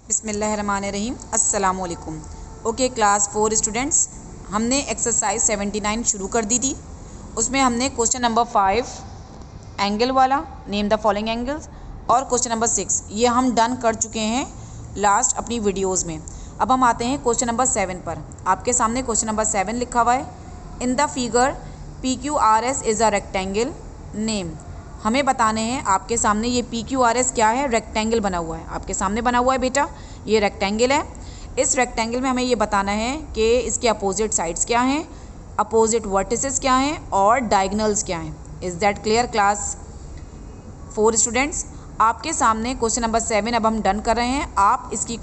बिस्मिल्लाहिर्रहमानिर्रहीम अस्सलाम वालेकुम। ओके क्लास 4 स्टूडेंट्स, हमने एक्सरसाइज 79 शुरू कर दी थी। उसमें हमने क्वेश्चन नंबर 5 एंगल वाला नेम द फॉलोइंग एंगल्स और क्वेश्चन नंबर 6 ये हम डन कर चुके हैं लास्ट अपनी वीडियोस में। अब हम आते हैं क्वेश्चन नंबर 7 पर। आपके सामने क्वेश्चन नंबर 7 लिखा हुआ है, इन the figure PQRS is a rectangle name. हमें बताने हैं आपके सामने ये PQRS क्या है, रेक्टेंगल बना हुआ है, आपके सामने बना हुआ है बेटा, ये रेक्टेंगल है। इस रेक्टेंगल में हमें ये बताना है कि इसके अपोजिट साइड्स क्या हैं, अपोजिट वर्टिसेस क्या हैं और डायगनल्स क्या हैं। Is that clear class 4 students? आपके सामने क्वेश्चन नंबर 7 अब हम डन कर रहे हैं। आप इसकी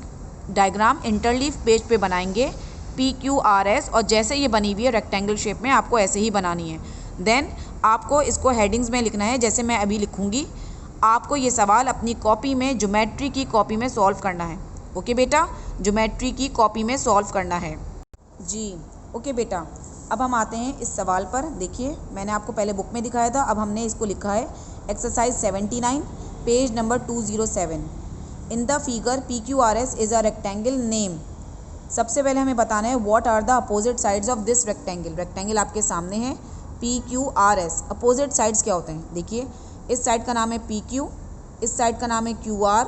डायग्राम इंटरलीफ पेज पे बनाएंगे PQRS, और जैसे ये बनी हुई है रेक्टेंगल शेप में आपको ऐसे ही बनानी है। देन आपको इसको हेडिंग्स में लिखना है, जैसे मैं अभी लिखूंगी। आपको ये सवाल अपनी कॉपी में, ज्योमेट्री की कॉपी में सॉल्व करना है। ओके बेटा, ज्योमेट्री की कॉपी में सॉल्व करना है जी। ओके बेटा, अब हम आते हैं इस सवाल पर। देखिए मैंने आपको पहले बुक में दिखाया था, अब हमने इसको लिखा है exercise 79 page number 207। In the figure PQRS is a rectangle name. सबसे पहले हमें बताना है what are the opposite sides of this rectangle. Rectangle आपके सामने है PQRS, अपोजिट साइड्स क्या होते हैं? देखिए इस साइड का नाम है PQ, इस साइड का नाम है QR,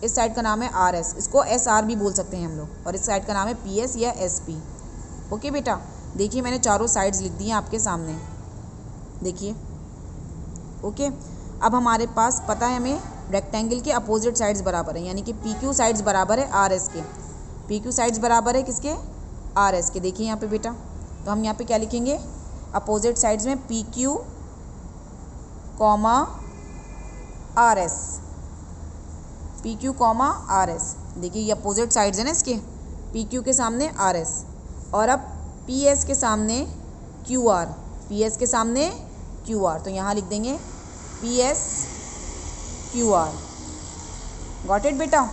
इस साइड का नाम है RS, इसको SR भी बोल सकते हैं हम लोग, और इस साइड का नाम है PS या SP। ओके बेटा, देखिए मैंने चारों साइड्स लिख दी हैं आपके सामने, देखिए। ओके, अब हमारे पास पता है हमें रेक्टेंगल के अपोजिट साइड्स बराबर है, यानी कि PQ साइड्स बराबर है RS के। PQ साइड्स बराबर है किसके? RS के। देखिए यहाँ पे बेटा, तो हम यहाँ पे क्या लिखेंगे? अपोजिट साइड्स में PQ comma RS, PQ comma RS। देखिए ये अपोजिट साइड्स है ना इसके, PQ के सामने RS, और अब PS के सामने QR, PS के सामने QR, तो यहाँ लिख देंगे PS QR। गॉट इट बेटा?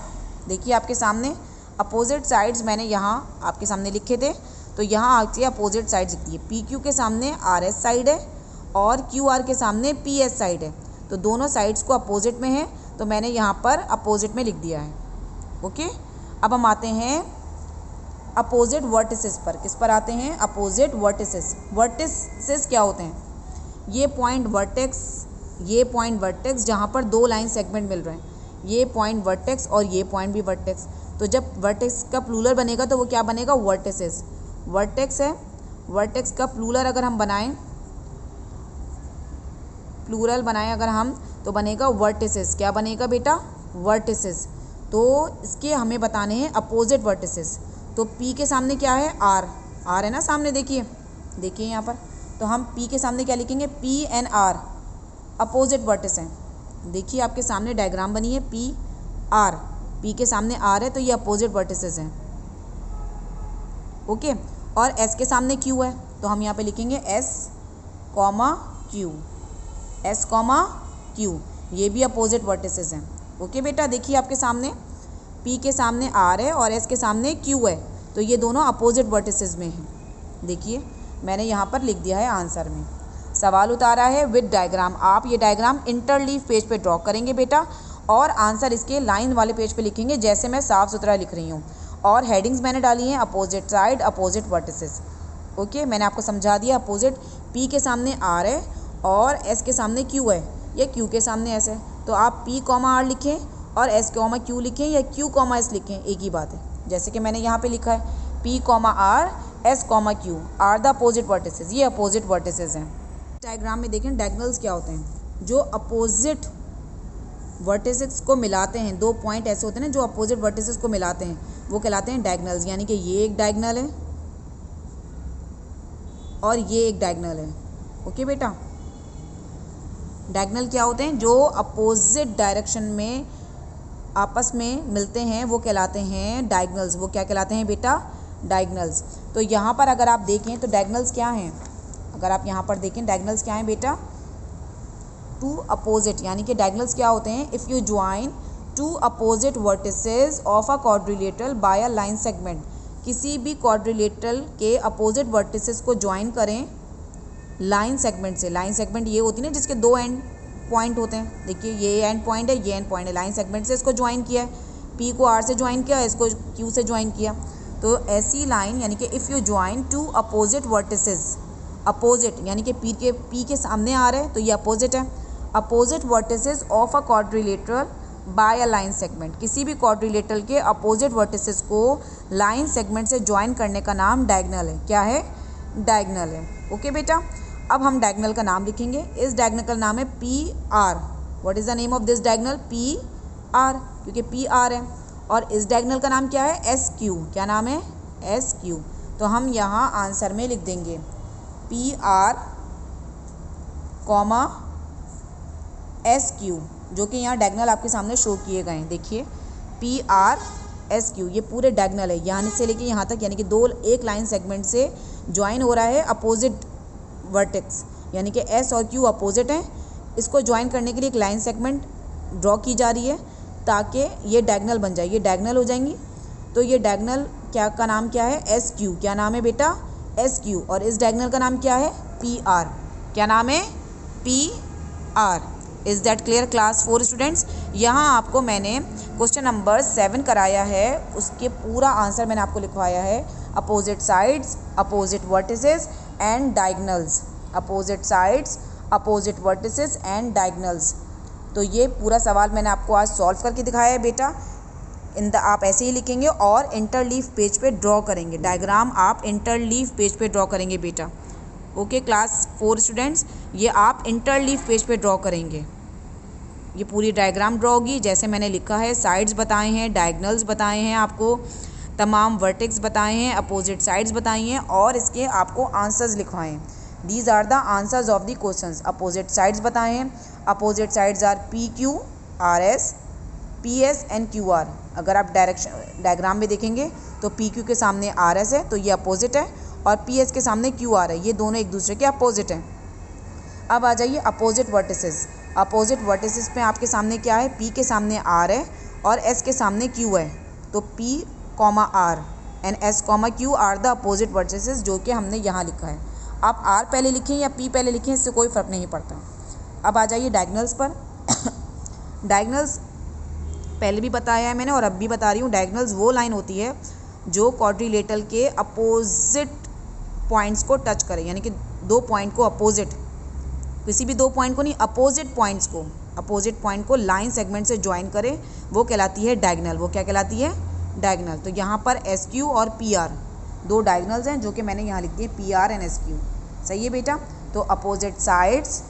देखिए आपके सामने अपोजिट साइड्स मैंने यहाँ आपके सामने लिखे थे, तो यहाँ आके अपोजिट साइड्स लिखती है। PQ के सामने RS साइड है और QR के सामने PS साइड है, तो दोनों साइड्स को अपोजिट में है, तो मैंने यहाँ पर अपोजिट में लिख दिया है। ओके, अब हम आते हैं अपोजिट वर्टिसेस पर। किस पर आते हैं? Opposite vertices. वर्टिसेस क्या होते हैं? ये पॉइंट वर्टेक्स, ये पॉइंट वर्टेक्स जहाँ पर दो लाइन सेगमेंट मिल रहे हैं, ये पॉइंट वर्टेक्स और ये पॉइंट भी वर्टेक्स। तो जब वर्टेक्स का प्लूरल बनेगा तो वो क्या बनेगा? वर्टिसेस। वर्टेक्स है, वर्टेक्स का प्लूरल अगर हम बनाएं, प्लूरल बनाएं अगर हम, तो बनेगा वर्टिसेस। क्या बनेगा बेटा? वर्टिसेस। तो इसके हमें बताने हैं अपोजिट वर्टिसेस। तो P के सामने क्या है? R, R है ना सामने, देखिए देखिए यहाँ पर, तो हम P के सामने क्या लिखेंगे? P and R opposite vertices हैं। देखिए आपके सामने डायग्राम बनी है PR, P के सामने R है, तो ये अपोजिट वर्टिसेस हैं। ओके, और S के सामने Q है, तो हम यहाँ पे लिखेंगे S comma Q, S comma Q, ये भी अपोजिट वर्टिसेस हैं। ओके बेटा, देखिए आपके सामने P के सामने R है और S के सामने Q है, तो ये दोनों अपोजिट वर्टिसेस में हैं। देखिए मैंने यहाँ पर लिख दिया है आंसर में। सवाल उतारा है विद डायग्राम। आप ये डायग्राम इंटरलीफ पेज पे ड्रॉ करेंगे बेटा, और आंसर इसके लाइन वाले पेज पे लिखेंगे, जैसे मैं साफ़ सुथरा लिख रही हूँ। और हेडिंग्स मैंने डाली हैं opposite side, opposite vertices. Okay, मैंने आपको समझा दिया। अपोजिट P के सामने R है और S के सामने Q है, या Q के सामने S है, तो आप P कॉमा R लिखें और S कॉमा Q लिखें, या Q कॉमा S लिखें, एक ही बात है। जैसे कि मैंने यहाँ पे लिखा है P comma R, S comma Q are the opposite vertices, ये अपोजिट वर्टिसेस हैं। डायग्राम में देखें डायगनल्स क्या होते हैं? जो अपोजिट वर्टिसेस को मिलाते हैं, दो पॉइंट ऐसे होते हैं ना जो अपोजिट वर्टिसेस को मिलाते हैं, वो कहलाते हैं डायगनल्स। यानी कि ये एक डायगनल है और ये एक डायगनल है। ओके बेटा, डायगनल क्या होते हैं? जो अपोजिट डायरेक्शन में आपस में मिलते हैं, वो कहलाते हैं डायगनल्स। वो क्या कहलाते हैं बेटा? डायगनल्स। तो यहाँ पर अगर आप देखें तो डायगनल्स क्या हैं? अगर आप यहाँ पर देखें डायगनल्स क्या हैं बेटा? टू अपोजिट, यानी कि डायगनल्स क्या होते हैं? If you join two opposite vertices of a quadrilateral by a line segment. किसी भी क्वाड्रिलेटरल के अपोजिट वर्टिसेस को ज्वाइन करें लाइन सेगमेंट से। लाइन सेगमेंट ये होती है ना जिसके दो एंड पॉइंट होते हैं। देखिए ये एंड पॉइंट है, ये एंड पॉइंट है, लाइन सेगमेंट से इसको ज्वाइन किया है। पी को आर से ज्वाइन किया, एस को क्यू से ज्वाइन किया। तो ऐसी लाइन यानी कि if you join two opposite vertices, opposite यानी कि पी के सामने आ रहा है तो ये अपोजिट है। Opposite vertices of a quadrilateral by a line segment, किसी भी क्वाड्रिलेटरल के अपोजिट वर्टिसेस को लाइन सेगमेंट से ज्वाइन करने का नाम डायगोनल है। क्या है? डायगोनल है। ओके बेटा, अब हम डायगोनल का नाम लिखेंगे। इस डायगोनल का नाम है P R. What is the name of this diagonal? P R, क्योंकि पी आर है। और इस डायगोनल का नाम क्या है? S Q. क्या नाम है? S Q. तो हम यहाँ आंसर में लिख देंगे P R comma S Q, जो कि यहाँ डायगोनल आपके सामने शो किए गए हैं। देखिए पी आर एस क्यू, ये पूरे डायगोनल है यहाँ से लेके यहाँ तक, यानी कि दो एक लाइन सेगमेंट से ज्वाइन हो रहा है अपोजिट वर्टेक्स, यानी कि एस और क्यू अपोजिट हैं। इसको ज्वाइन करने के लिए एक लाइन सेगमेंट ड्रॉ की जा रही है ताकि ये डायगोनल बन जाए, ये डायगोनल हो जाएंगी। तो ये डायगोनल क्या का नाम क्या है? S Q. क्या नाम है बेटा? S Q. और इस डायगोनल का नाम क्या है? P R. क्या नाम है? P R. Is that clear class 4 students? यहाँ आपको मैंने क्वेश्चन नंबर 7 कराया है, उसके पूरा आंसर मैंने आपको लिखवाया है। Opposite sides, opposite vertices and diagonals, opposite sides, opposite vertices and diagonals. तो ये पूरा सवाल मैंने आपको आज सॉल्व करके दिखाया है बेटा। आप ऐसे ही लिखेंगे और इंटरलीफ पेज पे ड्रॉ करेंगे, डायग्राम आप इंटरलीफ पेज पे ड्रॉ करेंगे बेटा। ओके क्लास 4 स्टूडेंट्स, ये आप इंटरलीफ पेज पे ड्रॉ करेंगे। ये पूरी डायग्राम ड्रॉ होगी जैसे मैंने लिखा है। साइड्स बताए हैं, डायगोनल्स बताए हैं आपको, तमाम वर्टेक्स बताए हैं, अपोजिट साइड्स बताई हैं और इसके आपको आंसर्स लिखवाए हैं। These are the answers of the questions. Opposite sides बताए हैं। Opposite sides are P Q R S, P S and Q R. अगर आप डायग्राम में देखेंगे तो पी क्यू के सामने आर एस है तो ये अपोजिट है, और पी एस के सामने क्यू आर है, ये दोनों एक दूसरे के अपोजिट हैं। अब आ जाइए अपोजिट वर्टिसेस। अपोजिट वर्टिसेस में आपके सामने क्या है? पी के सामने आर है और एस के सामने क्यू है। तो P comma R and S comma Q are the opposite vertices, जो कि हमने यहाँ लिखा है। आप आर पहले लिखें या पी पहले लिखें, इससे कोई फ़र्क नहीं पड़ता। अब आ जाइए डायगोनल्स पर। डायगोनल्स पहले भी बताया है मैंने और अब भी बता रही हूँ। डायगोनल्स वो लाइन होती है जो क्वाड्रिलेटरल के अपोजिट पॉइंट्स को टच करे, यानी कि दो पॉइंट को अपोजिट, किसी भी दो पॉइंट को नहीं, अपोजिट पॉइंट्स को, अपोजिट पॉइंट को लाइन सेगमेंट से ज्वाइन करे, वो कहलाती है डायगोनल। वो क्या कहलाती है? डायगोनल। तो यहाँ पर एस क्यू और पी आर दो डायगोनल्स हैं, जो कि मैंने यहाँ लिख दिए P R and S Q. सही है बेटा? तो opposite sides,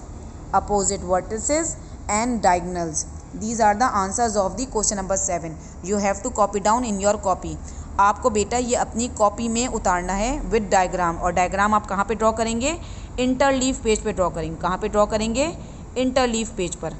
opposite vertices and diagonals, these are the answers of the question number 7। You have to copy down in your copy. आपको बेटा ये अपनी कॉपी में उतारना है विद डायग्राम। और डायग्राम आप कहाँ पे ड्रॉ करेंगे? इंटरलीफ पेज पे ड्रॉ करेंगे। कहाँ पे ड्रॉ करेंगे? इंटरलीफ पेज पर।